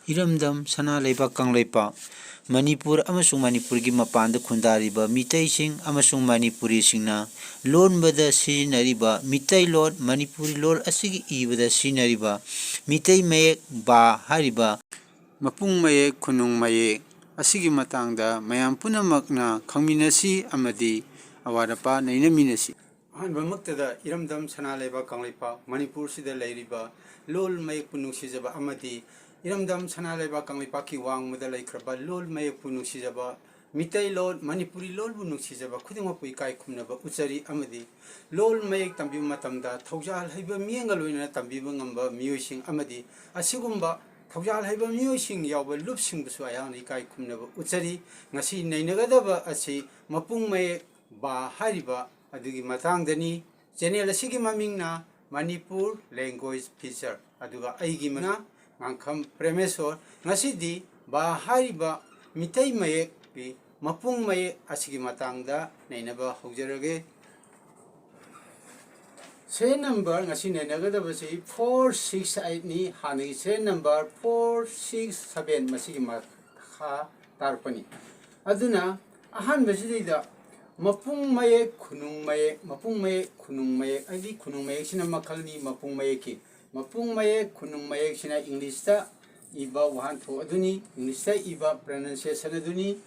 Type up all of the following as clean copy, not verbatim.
Iramdam Sana Leiba Kangleipa Manipur amasung Manipurgi mapanda khundariba mitai sing amasung Manipuri singna lon bada sinariba mitai lon Manipuri lon asigi ibada sinariba mitai mayek ba hariba mapung mayek kunung mayek asigi matangda mayam punamakna khangminasi amadi awarapa nainaminasi Hanbamaktada Iramdam Sana Leiba Kangleipa Manipur sida leiriba lol mayek punung sijaba amadi Iramdam Sana Leiba Kangleipa ki wang madalai kraba lol mayek punung sijaba mitai lol Manipuri lol punung sijaba khudingmapu ikai khumnaba uchari amadi lol mayek tambi matamda thaujal haiba mienga loina tambi ngamba miyosing amadi asigumba thaujal haiba miyosing yawba lupsing busu ayang ikai khumnaba uchari ngasi nainagadaba asi mapung mayek ba hariba adugi matangdani channel asigi mamingna Manipur language feature aduga aigi mana ngangkham premesor ngasidi ba hariba mitai mayek pi mapung mayek asigi matangda nainaba haujarage se number ngasi nainagadaba se 468 ni hani se number 467 masigi makha tarpani aduna ahan basida mapung mayek kunung mayek adi kunung mayek sina makalni mapung mayek kunung mayek sina English ta iba wahan tho aduni English ta iba pronunciation aduni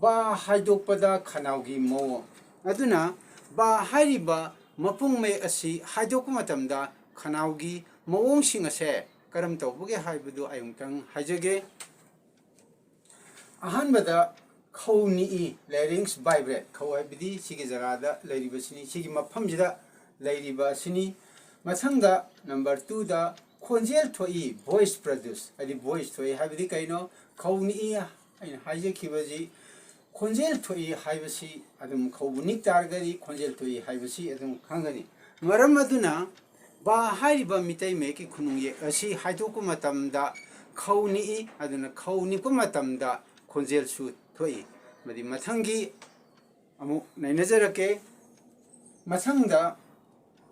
ba haidok pada khanaugi mo aduna ba hariba mapung mayek asi haidok matamda khanaugi mawong sing ase karam tawbuge haibudu ayungtang hajage ahan bada Khawni larynx vibrate khawai bidi sigi jagada lairiba sini sigi mafamjida lairiba sini mathangda number 2 da khonjel thoi voice produce adi voice thoi habidi kaino khawni aina haije khibaji khonjel thoi haibasi adum khawbunik targari khonjel thoi haibasi adum khangani maram aduna ba hariba mitai meki khunungye asi haidoku matamda khawni aduna khawni ku matamda khonjel su thoi madi mathangi amu nainazarake mathangda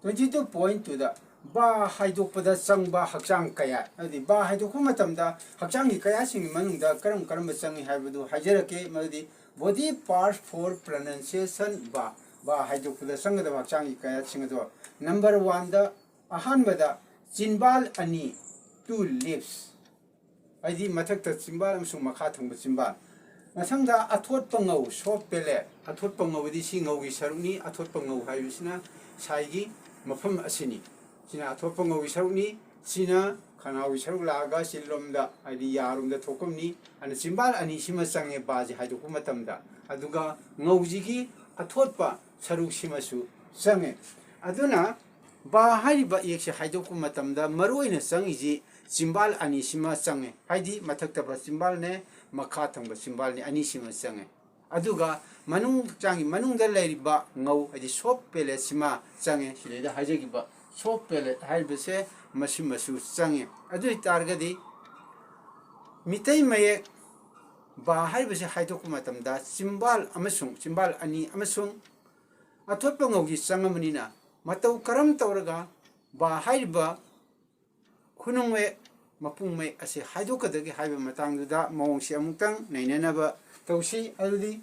22.2 da ba haidokpada changba hakchang kaya adi ba haidokku matamda hakchang gi kaya sing manungda karam changi haibadu hajarake madi body parts for pronunciation ba haidokpada changda hakchang gi kaya singado number 1 da ahanbada chimbal ani two lips adi mathakta chimbal amsung makha thangba chimbal Masangda athot pangau soft pellet athot pangau di singau gi saruni athot pangau haibisina saigi mafam asini sina athot pangau gi saruni sina khanau gi saruk laga silomda adi yarumda thokomni ana chimbal ani sima change baji haidoku matamda aduga ngauji gi athotpa saruk simasu change aduna ba hariba yekse haidoku matamda maroina changiji chimbal ani sima change haidi mathakta ba chimbal ne makha thangba simbal ni ani sima change aduga manung changi manung da leiriba ngau adi sop pele sima change sileda hajegi ba sop pele haibese masimasu change adu targadi mitai maye ba haibese haidoku matamda simbal ani amasung athotpa ngaugi changamunina matau karam tawraga ba haiba khunungwe mapung may ase haidokadagi haiba matangduda mawongsi amutang nainanaba tawsi adudi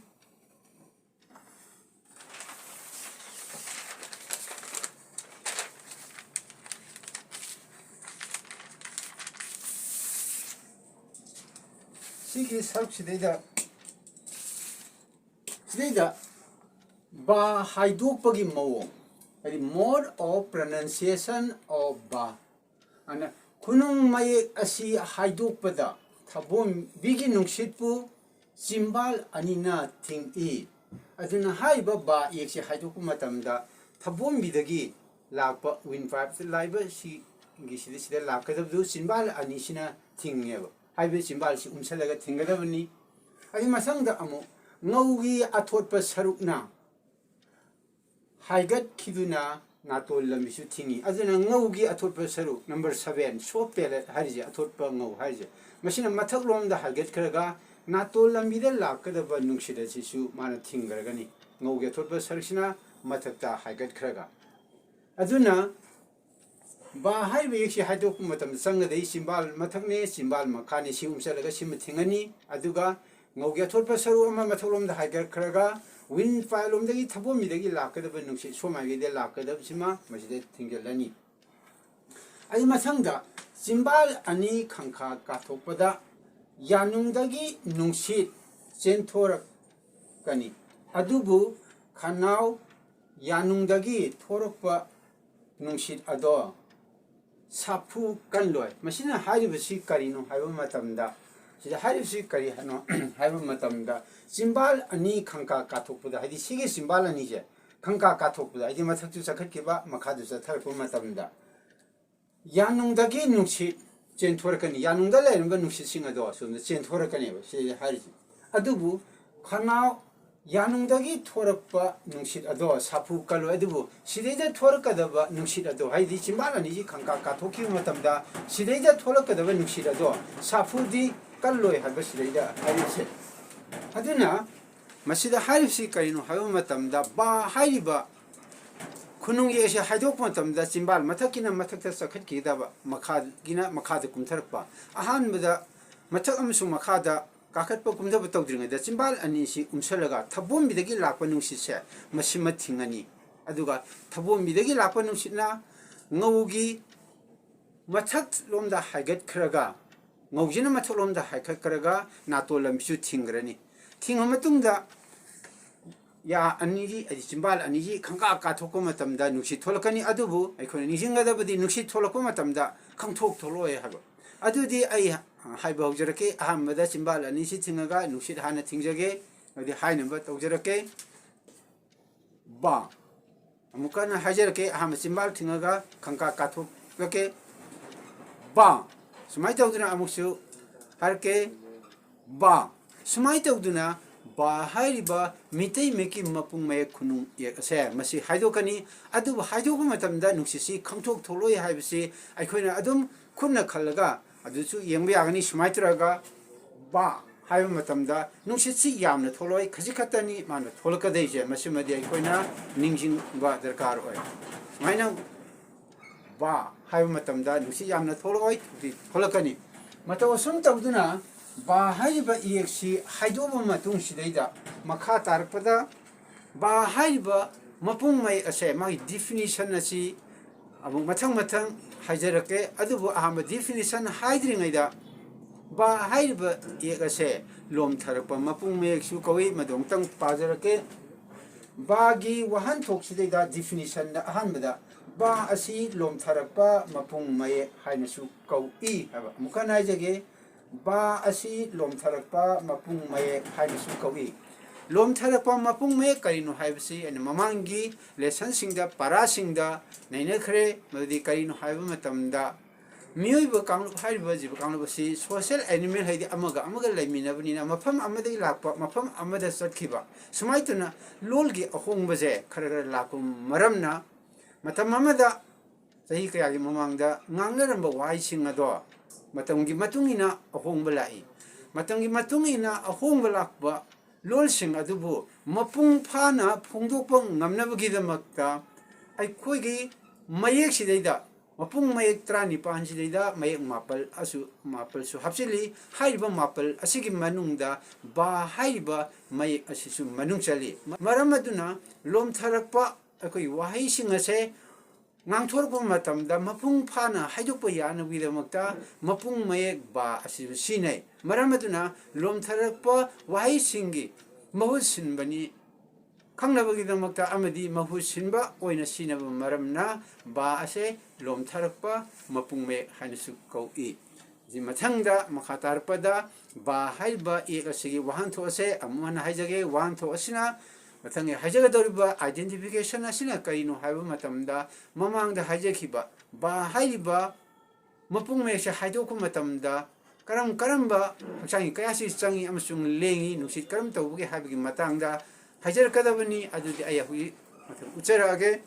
sigi saruk sidayda ba haidokpagi mawong adi mode of pronunciation of ba ana kunung mayek asi haidokpada thabom bigi nungsitpu chimbal anina thingi aduna haiba ba yekse haidokku matamda thabom bidagi lakpa win pipe laiba si gi sida lakadabdu chimbal ani sina thingneba haibe chimbal si umsalaga thingadabani adi masangda amu ngaugi athotpa sarukna haigat khiduna natol lamisu thingi aduna ngaugi athotpa saru number 7 sopel harije athotpa ngau harije masina mathak lomda haget kharaga natol lamida lakadaba nungsida sisu mana thingaragani ngaugi athotpa sarusina mathakta haget kharaga aduna ba hai be shi hai dok matam sang dei simbal mathak ne simbal makhani si umsalaga sim thingani aduga ngauge thorpa saru ama matholom da haigar khraga win failom dagi thabo mi dagi lakadaba nungsi somai ge de lakadaba sima maside thinggelani ai masangda simbal ani khangkha ka thokpada yanung dagi nungsi chenthor kani adubu khanau yanung dagi thorokpa nungsi ado sapu kanloi masina haribasi karino haiba matamda sida haribasi kari hano haiba matamda simbal ani khangka kathokpuda hadi sige simbal ani je khangka kathokpuda hadi mathaktu sakhatkiba makhadu satharpu matamda yanungdagi nungsi chenthorkani yanungda lairumba nungsi singado somda chenthorkani ba sida hariji adubu khana yanungdagi thorakpa nungsit ado sapu kalo adubu sideida thorakadaba nungsit ado haidi chimbalani ji khangka kathoki matamda sideida thorakadaba nungsit ado sapudi kalloi haba sideida harise aduna masida harisi karino hayo matamda ba haiba khunung yese haidok matamda chimbal mathakina mathakta sakhatkidaba makhagina makhada kumtharpa ahanbada mathak amsu makhada kakatpa kumdaba tawdringada chimbal ani si umsalaga thabom bidagi lakpa nungsitse masima thingani aduga thabom bidagi lakpa nungsitna ngaugi mathak lomda haigat khraga ngaujina mathak lomda haigat khraga nato lambisu thingrani thinga matungda ya aniji adi chimbal aniji khangka kathokko matamda nungsi tholakani adubu aikona nijingadabadi nungsi tholakko matamda khangthok tholoi haba adudi ai haiba hojrake ahamada chimbal anisi thingaga nungsi hana thingjage adi hainamba tawjrake ba amukana hajarake aham chimbal thingaga khangka kathokake ba sumai tawduna amuksu harke ba sumai tawduna ba hairiba mitei meki mapung me khunung se masi haidokani adu haidok matamda nuksisi khangthok tholoi haibisi aikoina adum khunna khallaga aduchu yengbe agani sumaitraga ba haiba matamda nuksisi yamna tholoi khajikhatani mana tholakadei je masi madi aikoina ningjing ba darkar oi maina ba haiba matamda nuksi yamna tholoi tholakani matawasum tawduna ba haiba EXC haidoba matung sidaida makha tarpada ba haiba mapung mai ase mai definition asi abu mathang mathang haijarake adubu ahama definition haidringaida ba haiba EXC lom tharapa mapung mai su kawi madong tang pajarake ba gi wahan thok sidaida definition da ahanbada ba asi lom tharapa mapung mai haina su kawi haba mukana jage ba asi lom tharakpa mapung mai haibisu kawi lom tharakpa mapung mai karino haibisi and mamangi lesson singda para singda naina khre madi karino haiba matamda miyoiba kanglu haiba jiba kanglu basi social animal haidi amaga laiminabnina mafam amadai lakpa mafam amada satkhiba sumaituna lolgi ahongbaje khara lakum maramna matam amada sahi kayagi mamangda ngangnaramba wai singado matamgi matungina ahongba lai matamgi matungina ahongba lakba lolsing adubu mapung phana phongdokpa ngamnabagidmakta aikhoigi mayek sidaida mapung mayek trani pan sidaida mayek mapal su hapsili haiba mapal asigi manungda ba haiba mayek asisu manung chali maramaduna lom tharakpa akoi wahai singase ngangthorpa matamda mapung phana haidokpa yanabidmakta mapung mayek ba asi sinai maramaduna lom tharakpa wahai singi mahut sinbani khangnabagidmakta amadi mahut sinba oina sinaba maramna ba ase lom tharakpa mapung mayek hainasu kawi ji mathangda makha tarpada ba haiba ek asigi wahan those amana haijage wahan thosina mathang hajagadoriba identification asina karino haiba matamda mamangda hajakhiba ba haiba mapung mayek haidokku matamda karamba hachangi kayasi changi amasung lengi nusit karam tawbuge habigi matangda hajar kadabani adudi ayahui mathang ucharage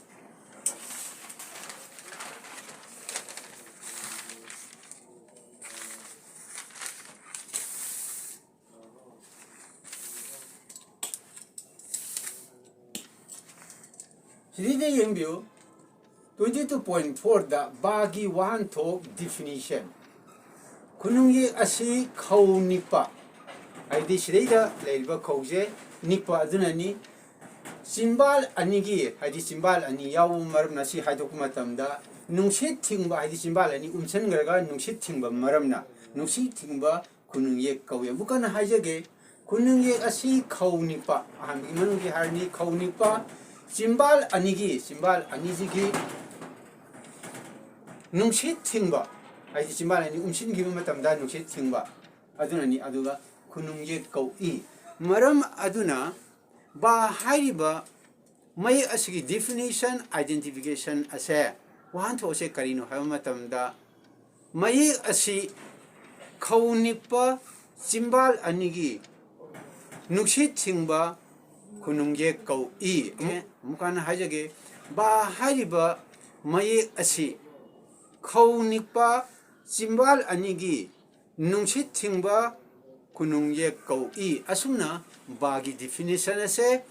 Siride yengbiu 22.4 da bagi wahan thok definition kunung ye asi khau nipa aidi sireida leiba khause nipa aduna ni simbal anigi haidi simbal ani yawu maramna si haidok matamda nungsit thingba haidi simbal ani umsan garga nungsit thingba maramna nungsit thingba kunung ye kauye bukana haijage kunung ye asi khau nipa ahami manugi harni khau nipa simbal anigi nungsit thingba aidi simbal ani umsin giba matamda nungsit thingba aduna ni aduga kunung ye kau I maram aduna ba haiba mai asigi definition identification ase wahan tho se karino ha matamda mai asi khaunipa simbal anigi nungsit thingba kunung ye kau I mukana hajage ba haiba mai asi khaunipa simbal anigi nungsit thingba kunung ye kau I asumna bagi definition ase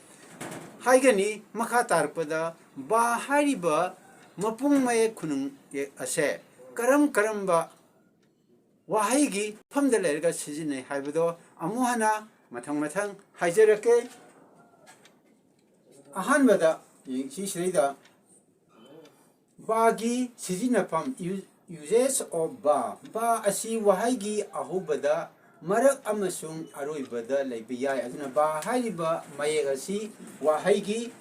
haigani makha tarpada ba hariba mapung mai kunung ye ase karam ba wahaigi famda lerga sijine haibado amuhana mathang haijarake ahanbada si shrida bagi sijina pam uses of ba asi wahaigi ahubada marak amasung aroibada laibiyai aduna ba haiba mayeg asi wahaigi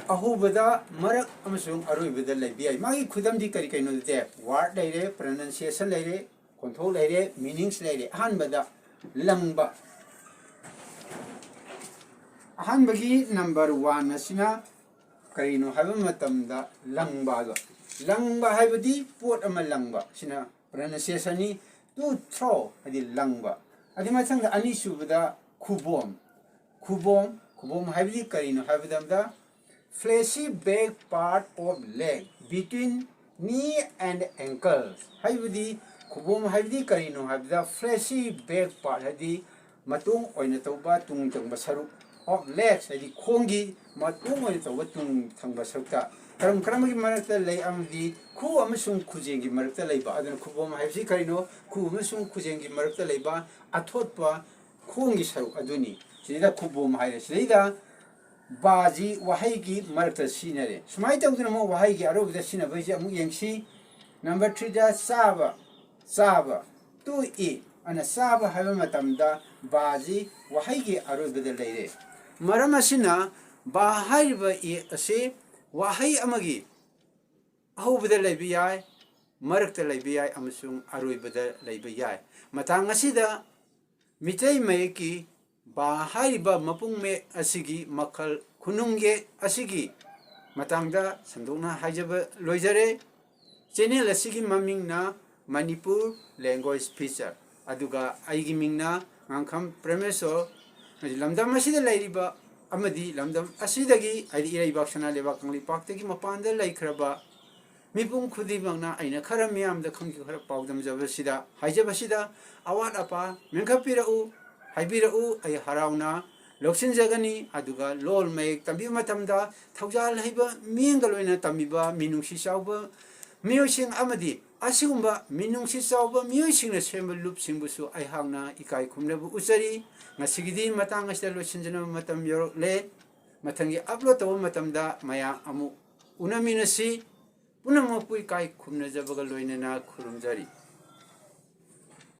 ahubada marak amasung aroibada laibiyai magi khudamdi kari kaino de word leire pronunciation leire control leire meanings leire ahanbada langba ahanbagi number 1 asina karino haiba matamda langba haibadi pot ama langba sina pronunciation ni to throw adi langba adi mathang ani subada khubom haibadi karino haibadamda fleshy back part of leg between knee and ankles haibadi khubom haibadi karino haibada fleshy back part adi matung oina tawba tung tangba saruk of legs adi khongi matung oina tawba tung thangba sarukta karamagi marakta lay amdi khu amasung khujengi marakta layba aduna khubom haibsi karino khu amasung khujengi marakta layba athotpa khongi saruk aduni sida khubom haire sida baji wahaigi marakta sinare sumai tawduna mo wahaigi arobda sinabaji amu yengsi number 3 da saba tu I ana saba haiba matamda baji wahaigi arobda leire maramasina ba haiba I ase wahai amagi ahubada laibiyai marakta laibiyai amasung aroibada laibiyai matang asida mitay mayeki ba haiba mapung me asigi makal kunungye asigi matangda sanduna haijaba loijare channel asigi mamingna Manipur language feature aduga aigi mingna ngangkham premeso lamdam asida lairiba amadi lamdam asidagi aidi iraiba sana leba kangli paktagi mapanda laikhraba mipung khudi bangna aina khara miyamda khangki khara pawdam jabasida haijabasida awat apa menkapira u haibira u ay harauna loksin jagani aduga lol mek tambi matamda thaujal haiba miengaloina tamiba minungsi sauba miyosing amadi asigumba minungsi sauba miyosingna sembal loop singbusu ay hangna ikai khumnabu usari ngasigidi matang asda losinjana matam yorok le matangi upload tawa matamda maya amu unaminasi punamapui kai khumna jabaga loinana khurumjari